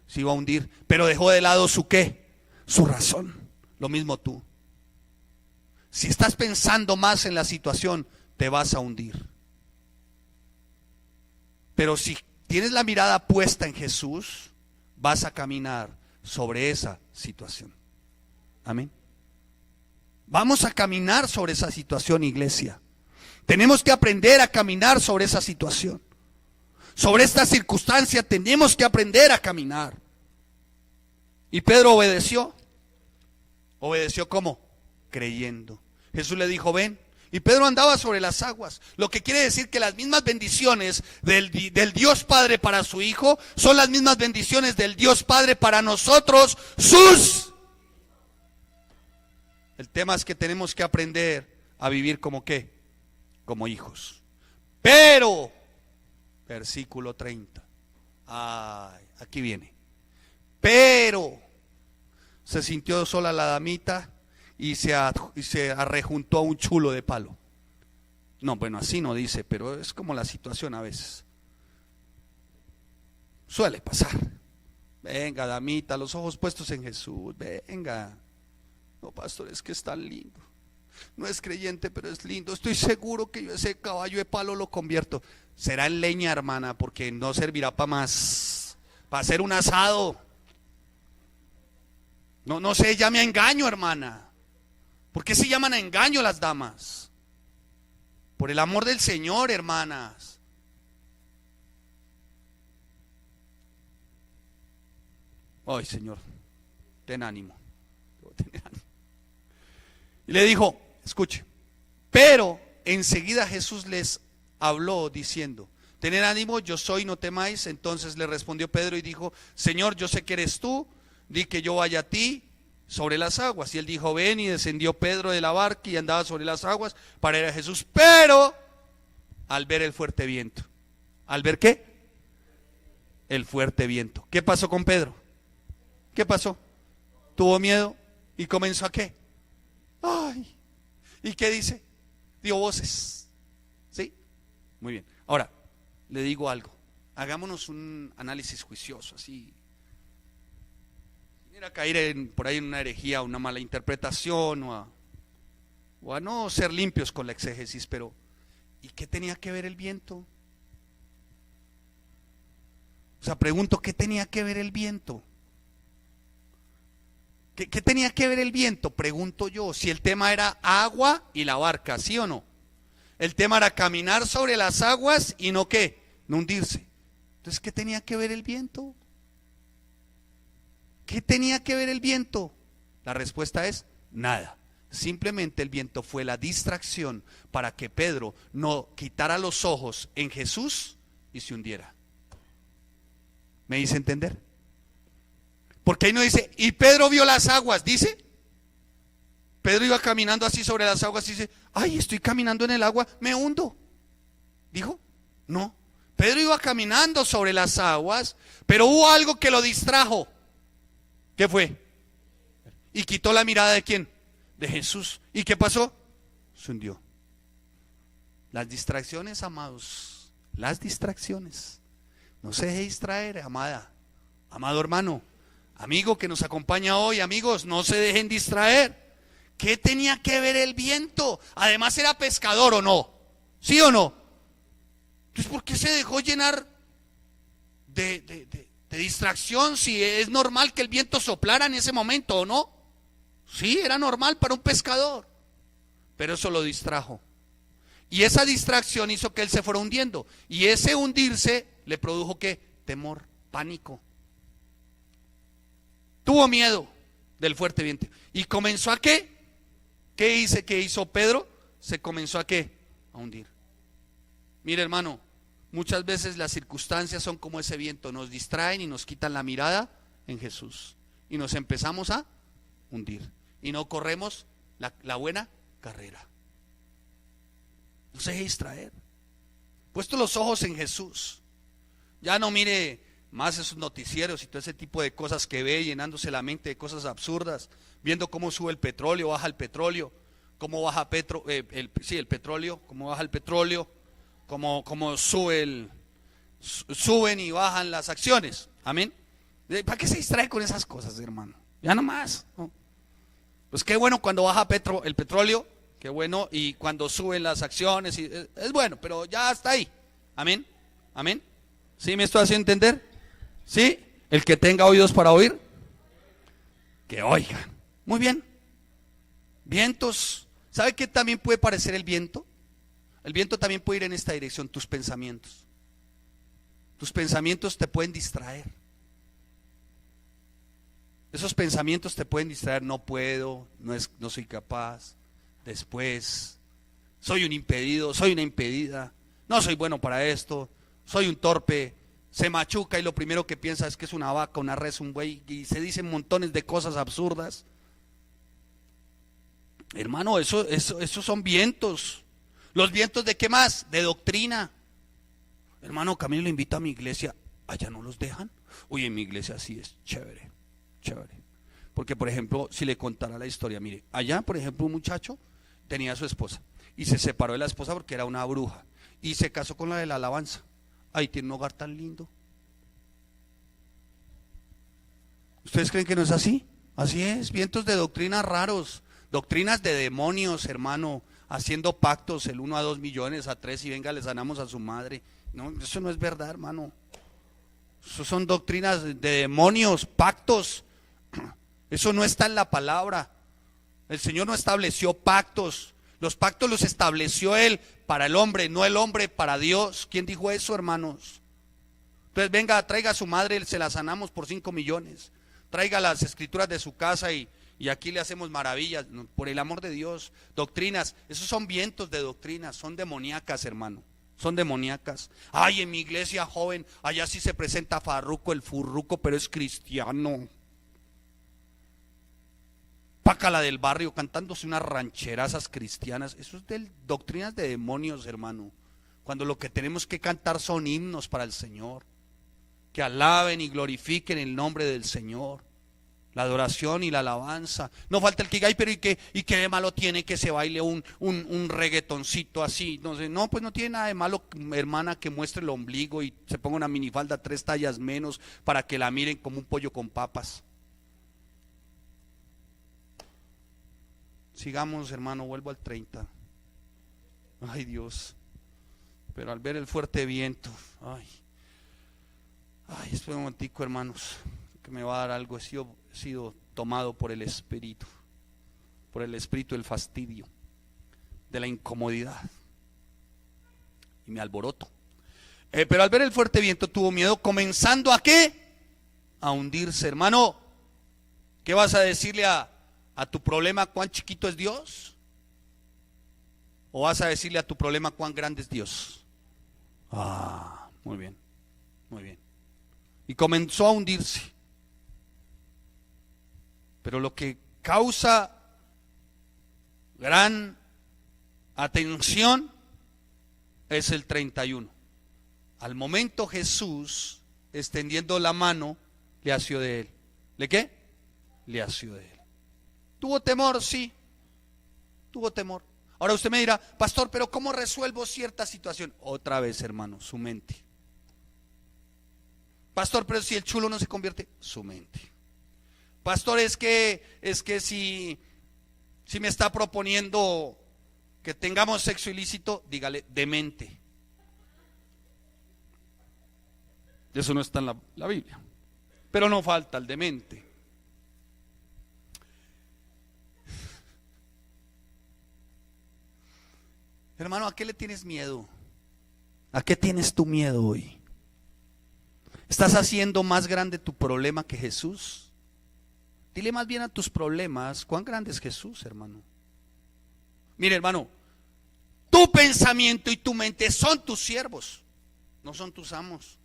Se iba a hundir. Pero dejó de lado su ¿qué? Su razón. Lo mismo tú. Si estás pensando más en la situación, te vas a hundir. Pero si tienes la mirada puesta en Jesús, vas a caminar sobre esa situación. Amén. Vamos a caminar sobre esa situación, iglesia. Tenemos que aprender a caminar sobre esa situación. Sobre esta circunstancia tenemos que aprender a caminar. Y Pedro obedeció. ¿Obedeció cómo? Creyendo. Jesús le dijo, ven. Y Pedro andaba sobre las aguas. Lo que quiere decir que las mismas bendiciones del Dios Padre para su Hijo son las mismas bendiciones del Dios Padre para nosotros, sus. El tema es que tenemos que aprender a vivir como ¿qué? Como hijos. Pero, versículo 30. Ay, aquí viene. Pero se sintió sola la damita y se arrejuntó a un chulo de palo. No, bueno, así no dice, pero es como la situación a veces. Suele pasar. Venga, damita, los ojos puestos en Jesús. Venga. No, pastor, es que es tan lindo. No es creyente, pero es lindo. Estoy seguro que yo ese caballo de palo lo convierto. Será en leña, hermana, porque no servirá para más. Para hacer un asado. No se llame a engaño, hermana. ¿Por qué se llaman a engaño las damas? Por el amor del Señor, hermanas. Ay, Señor, ten ánimo. Y le dijo, escuche, pero enseguida Jesús les habló diciendo, tened ánimo, yo soy, no temáis. Entonces le respondió Pedro y dijo, Señor, yo sé que eres tú, di que yo vaya a ti sobre las aguas. Y él dijo, ven, y descendió Pedro de la barca y andaba sobre las aguas para ir a Jesús. Pero al ver el fuerte viento, ¿al ver qué? El fuerte viento. ¿Qué pasó con Pedro? ¿Qué pasó? Tuvo miedo y comenzó a ¿qué? Ay, ¿y qué dice? Dio voces. ¿Sí? Muy bien. Ahora, le digo algo. Hagámonos un análisis juicioso, así. Sin ir a caer por ahí en una herejía, una mala interpretación, o a no ser limpios con la exégesis, pero ¿y qué tenía que ver el viento? O sea, pregunto, ¿qué tenía que ver el viento? ¿Qué tenía que ver el viento? Pregunto yo, si el tema era agua y la barca, ¿sí o no? El tema era caminar sobre las aguas y no qué, no hundirse. Entonces, ¿qué tenía que ver el viento? ¿Qué tenía que ver el viento? La respuesta es nada. Simplemente el viento fue la distracción para que Pedro no quitara los ojos en Jesús y se hundiera. ¿Me hice entender? Porque ahí no dice, y Pedro vio las aguas, dice. Pedro iba caminando así sobre las aguas y dice, ay, estoy caminando en el agua, me hundo. ¿Dijo? No. Pedro iba caminando sobre las aguas, pero hubo algo que lo distrajo. ¿Qué fue? Y quitó la mirada ¿de quién? De Jesús. ¿Y qué pasó? Se hundió. Las distracciones, amados, las distracciones. No se deje distraer, amada, amado hermano, amigo que nos acompaña hoy, amigos, no se dejen distraer. ¿Qué tenía que ver el viento? Además era pescador, ¿o no? ¿Sí o no? Entonces, ¿por qué se dejó llenar de distracción si es normal que el viento soplara en ese momento, o no? Sí, era normal para un pescador, pero eso lo distrajo. Y esa distracción hizo que él se fuera hundiendo. Y ese hundirse le produjo ¿qué? Temor, pánico. Tuvo miedo del fuerte viento. ¿Y comenzó a qué? ¿Qué hizo Pedro? Se comenzó a ¿qué? A hundir. Mire, hermano, muchas veces las circunstancias son como ese viento, nos distraen y nos quitan la mirada en Jesús. Y nos empezamos a hundir. Y no corremos la buena carrera. No se deje distraer. Puesto los ojos en Jesús. Ya no mire más esos noticieros y todo ese tipo de cosas que ve, llenándose la mente de cosas absurdas, viendo cómo sube el petróleo, baja el petróleo, cómo baja el petróleo, cómo baja el petróleo, cómo suben y bajan las acciones. Amén. ¿Para qué se distrae con esas cosas, hermano? Ya no más, ¿no? Pues qué bueno cuando baja el petróleo, qué bueno, y cuando suben las acciones, es bueno, pero ya está ahí. Amén, amén. ¿Sí me estoy haciendo entender? ¿Sí? El que tenga oídos para oír, que oigan. Muy bien. Vientos. ¿Sabe qué también puede parecer el viento? El viento también puede ir en esta dirección, tus pensamientos. Tus pensamientos te pueden distraer. Esos pensamientos te pueden distraer, no puedo, no soy capaz, después, soy un impedido, soy una impedida, no soy bueno para esto, soy un torpe, se machuca y lo primero que piensa es que es una vaca, una res, un buey, y se dicen montones de cosas absurdas. Hermano, esos son vientos. ¿Los vientos de qué más? De doctrina. Hermano, Camilo lo invita a mi iglesia, allá no los dejan. Uy, en mi iglesia sí es chévere. Chévere. Porque, por ejemplo, si le contara la historia, mire, allá, por ejemplo, un muchacho tenía a su esposa y se separó de la esposa porque era una bruja y se casó con la de la alabanza. Ahí tiene un hogar tan lindo. ¿Ustedes creen que no es así? Así es, vientos de doctrinas raros, doctrinas de demonios, hermano, haciendo pactos, el 1 a 2 millones, a 3 y venga, le sanamos a su madre. No, eso no es verdad, hermano. Eso son doctrinas de demonios, pactos. Eso no está en la palabra. El Señor no estableció pactos. Los pactos los estableció Él para el hombre, no el hombre para Dios. ¿Quién dijo eso, hermanos? Entonces venga, traiga a su madre, se la sanamos por 5 millones. Traiga las escrituras de su casa y aquí le hacemos maravillas. Por el amor de Dios, doctrinas, esos son vientos de doctrinas, son demoníacas, hermano. Son demoníacas. Ay, en mi iglesia, joven, allá sí se presenta Farruco, el furruco, pero es cristiano. Pácala del barrio cantándose unas rancherazas cristianas. Eso es de doctrinas de demonios, hermano. Cuando lo que tenemos que cantar son himnos para el Señor. Que alaben y glorifiquen el nombre del Señor. La adoración y la alabanza. No falta el que diga, ay, pero ¿y qué de malo tiene que se baile un reggaetoncito así? No, pues no tiene nada de malo, hermana, que muestre el ombligo y se ponga una minifalda 3 tallas menos para que la miren como un pollo con papas. Sigamos, hermano, vuelvo al 30. Ay, Dios. Pero al ver el fuerte viento, espera un momentico, hermanos, que me va a dar algo. He sido tomado por el espíritu del fastidio, de la incomodidad. y me alboroto. Pero al ver el fuerte viento tuvo miedo, comenzando ¿a qué? A hundirse. Hermano, ¿qué vas a decirle a tu problema cuán chiquito es Dios? ¿O vas a decirle a tu problema cuán grande es Dios? Ah, muy bien, muy bien. Y comenzó a hundirse. Pero lo que causa gran atención es el 31. Al momento Jesús, extendiendo la mano, le asió de él. ¿Le qué? Le asió de él. ¿Tuvo temor? Sí, tuvo temor. Ahora usted me dirá, pastor, pero ¿cómo resuelvo cierta situación? Otra vez, hermano, su mente. Pastor, pero si el chulo no se convierte, su mente. Pastor, es que si me está proponiendo que tengamos sexo ilícito, dígale, demente. Eso no está en la Biblia, pero no falta el demente. Hermano, ¿a qué le tienes miedo? ¿A qué tienes tu miedo hoy? ¿Estás haciendo más grande tu problema que Jesús? Dile más bien a tus problemas, ¿cuán grande es Jesús, hermano? Mire, hermano, tu pensamiento y tu mente son tus siervos, no son tus amos.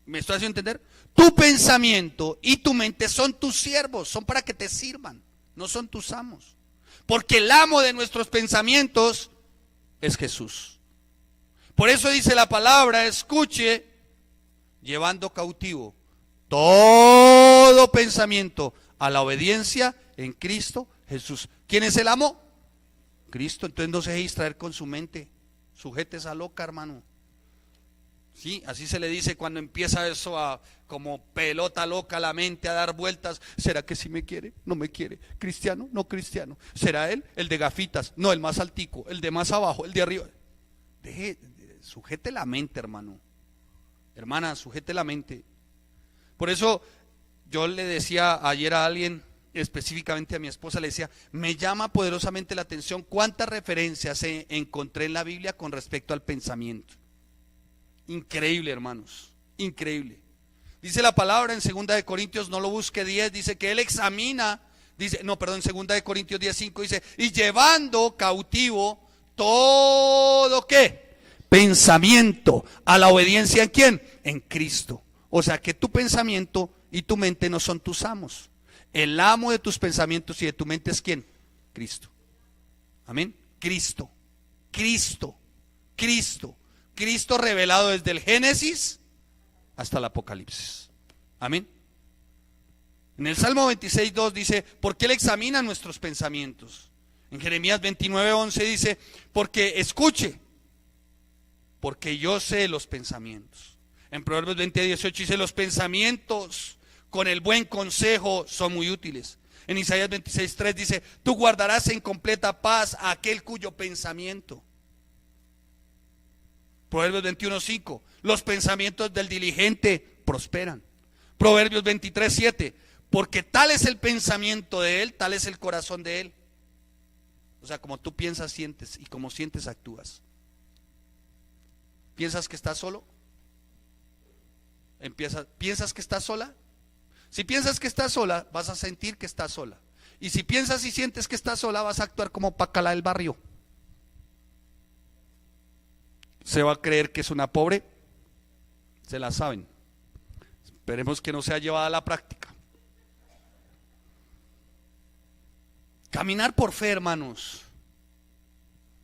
¿Me estoy haciendo entender? Tu pensamiento y tu mente son tus siervos, son para que te sirvan, no son tus amos. Porque el amo de nuestros pensamientos es Jesús. Por eso dice la palabra, escuche, llevando cautivo todo pensamiento a la obediencia en Cristo Jesús. ¿Quién es el amo? Cristo. Entonces no se deje distraer con su mente. Sujete esa loca, hermano. Sí, así se le dice cuando empieza eso a como pelota loca la mente a dar vueltas. ¿Será que sí me quiere? ¿No me quiere? ¿Cristiano? ¿No cristiano? ¿Será él? El de gafitas. No, el más altico. El de más abajo. El de arriba. Sujete la mente, hermano. Hermana, sujete la mente. Por eso yo le decía ayer a alguien, específicamente a mi esposa, le decía, me llama poderosamente la atención cuántas referencias encontré en la Biblia con respecto al pensamiento. Increíble, hermanos, increíble. Dice la palabra en 2 Corintios, no lo busque 10, dice que él examina, dice, no, perdón, en 2 Corintios 10:5 dice, y llevando cautivo todo, ¿qué? Pensamiento a la obediencia, ¿en quién? En Cristo. O sea que tu pensamiento y tu mente no son tus amos. El amo de tus pensamientos y de tu mente es ¿quién? Cristo. Amén. Cristo, Cristo, Cristo. Cristo revelado desde el Génesis hasta el Apocalipsis. Amén. En el Salmo 26:2 dice, porque Él examina nuestros pensamientos. En Jeremías 29:11 dice, porque escuche, porque yo sé los pensamientos. En Proverbios 20:18 dice, los pensamientos con el buen consejo son muy útiles. En Isaías 26:3 dice, tú guardarás en completa paz a aquel cuyo pensamiento. Proverbios 21:5, los pensamientos del diligente prosperan. Proverbios 23:7, porque tal es el pensamiento de él, tal es el corazón de él. O sea, como tú piensas, sientes, y como sientes, actúas. ¿Piensas que estás solo? ¿Piensas que estás sola? Si piensas que estás sola, vas a sentir que estás sola. Y si piensas y sientes que estás sola, vas a actuar como Pacala del barrio. Se va a creer que es una pobre, se la saben. Esperemos que no sea llevada a la práctica. Caminar por fe, hermanos.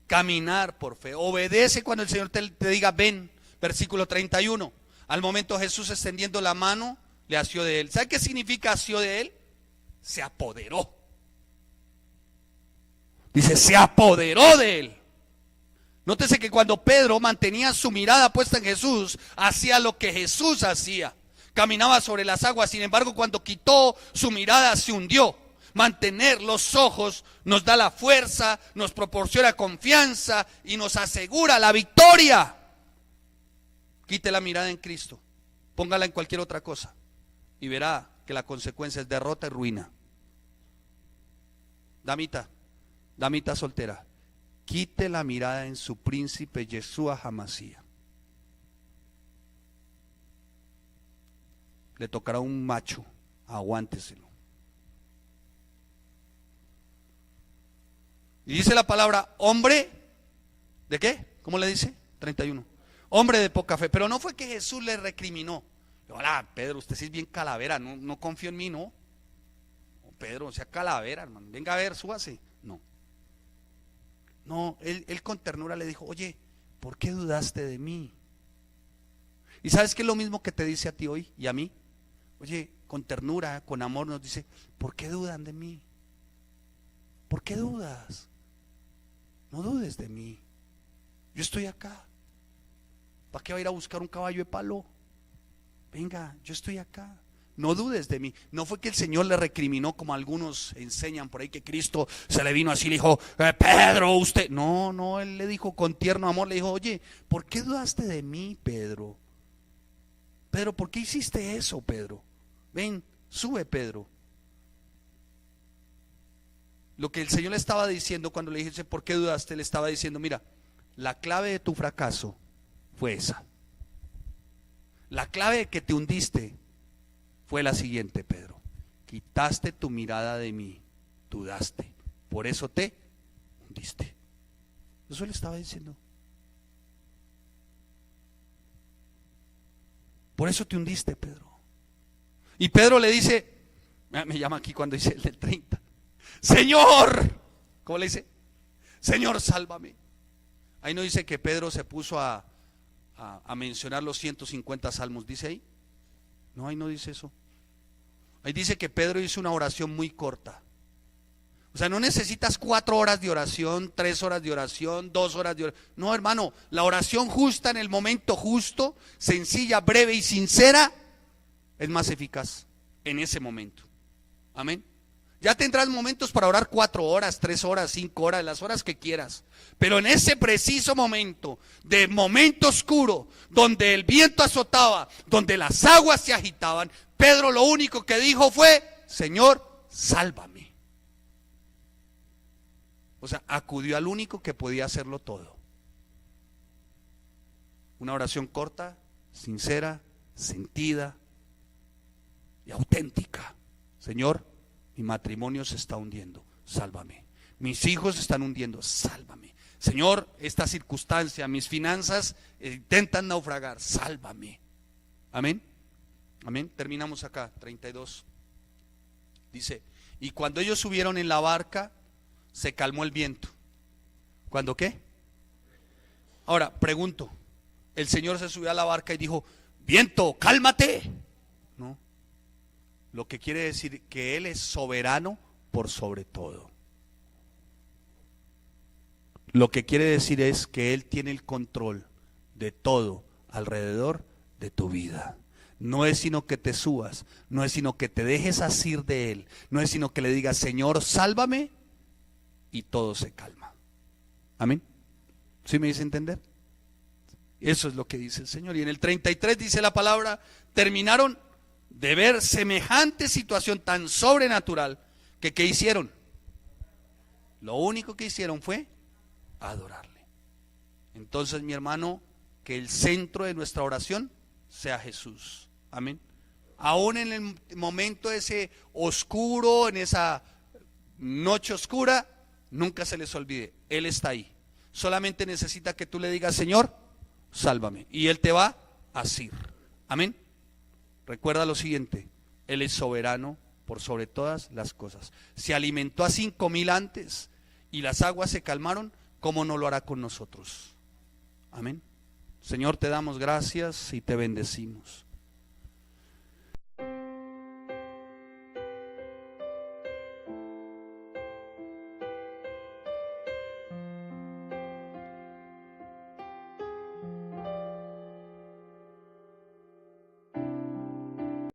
Caminar por fe. Obedece cuando el Señor te diga ven. Versículo 31. Al momento Jesús extendiendo la mano, le asió de él. ¿Sabe qué significa asió de él? Se apoderó. Dice, se apoderó de él. Nótese que cuando Pedro mantenía su mirada puesta en Jesús, hacía lo que Jesús hacía. Caminaba sobre las aguas, sin embargo, cuando quitó su mirada se hundió. Mantener los ojos nos da la fuerza, nos proporciona confianza y nos asegura la victoria. Quite la mirada en Cristo, póngala en cualquier otra cosa y verá que la consecuencia es derrota y ruina. Damita soltera, quite la mirada en su príncipe Yeshua Hamasía. Le tocará un macho, aguánteselo. Y dice la palabra, hombre, ¿de qué? ¿Cómo le dice? 31. Hombre de poca fe. Pero no fue que Jesús le recriminó. Hola, Pedro, usted sí es bien calavera, no confío en mí, ¿no? Pedro, sea calavera, hermano. Venga a ver, súbase. No, él con ternura le dijo, oye, ¿por qué dudaste de mí? ¿Y sabes qué es lo mismo que te dice a ti hoy y a mí? Oye, con ternura, con amor nos dice, ¿por qué dudan de mí? ¿Por qué dudas? No dudes de mí. Yo estoy acá. ¿Para qué va a ir a buscar un caballo de palo? Venga, yo estoy acá. No dudes de mí. No fue que el Señor le recriminó como algunos enseñan por ahí que Cristo se le vino así y le dijo, Pedro, usted. No, él le dijo con tierno amor, le dijo, oye, ¿por qué dudaste de mí, Pedro? Pedro, ¿por qué hiciste eso, Pedro? Ven, sube, Pedro. Lo que el Señor le estaba diciendo cuando le dije, ¿por qué dudaste? Le estaba diciendo, mira, la clave de tu fracaso fue esa. La clave de que te hundiste fue la siguiente, Pedro. Quitaste tu mirada de mí, dudaste, por eso te hundiste. Eso le estaba diciendo. Por eso te hundiste, Pedro. Y Pedro le dice, me llama aquí cuando dice el del 30, Señor, ¿cómo le dice? Señor, sálvame. Ahí no dice que Pedro se puso a mencionar los 150 salmos, ¿dice ahí? No, ahí no dice eso. Ahí dice que Pedro hizo una oración muy corta. O sea, no necesitas 4 horas de oración, 3 horas de oración, 2 horas de oración. No, hermano, la oración justa en el momento justo, sencilla, breve y sincera, es más eficaz en ese momento. Amén. Ya tendrás momentos para orar 4 horas, 3 horas, 5 horas, las horas que quieras. Pero en ese preciso momento, de momento oscuro, donde el viento azotaba, donde las aguas se agitaban, Pedro lo único que dijo fue, Señor, sálvame. O sea, acudió al único que podía hacerlo todo. Una oración corta, sincera, sentida y auténtica. Señor, mi matrimonio se está hundiendo, sálvame. Mis hijos se están hundiendo, sálvame. Señor, esta circunstancia, mis finanzas intentan naufragar, sálvame. Amén. Amén. Terminamos acá, 32. Dice, y cuando ellos subieron en la barca, se calmó el viento. ¿Cuándo qué? Ahora, pregunto, el Señor se subió a la barca y dijo, viento, cálmate. No. Lo que quiere decir que Él es soberano por sobre todo. Lo que quiere decir es que Él tiene el control de todo alrededor de tu vida. No es sino que te subas, no es sino que te dejes asir de Él, no es sino que le digas, Señor, sálvame, y todo se calma. Amén. ¿Sí me dice entender? Eso es lo que dice el Señor. Y en el 33 dice la palabra, terminaron de ver semejante situación tan sobrenatural que ¿qué hicieron? Lo único que hicieron fue adorarle. Entonces, mi hermano, que el centro de nuestra oración sea Jesús. Amén. Aún en el momento ese oscuro, en esa noche oscura, nunca se les olvide, Él está ahí. Solamente necesita que tú le digas, Señor, sálvame, y Él te va a asir. Amén. Recuerda lo siguiente, Él es soberano por sobre todas las cosas. Se alimentó a 5,000 antes y las aguas se calmaron, ¿cómo no lo hará con nosotros? Amén. Señor, te damos gracias y te bendecimos.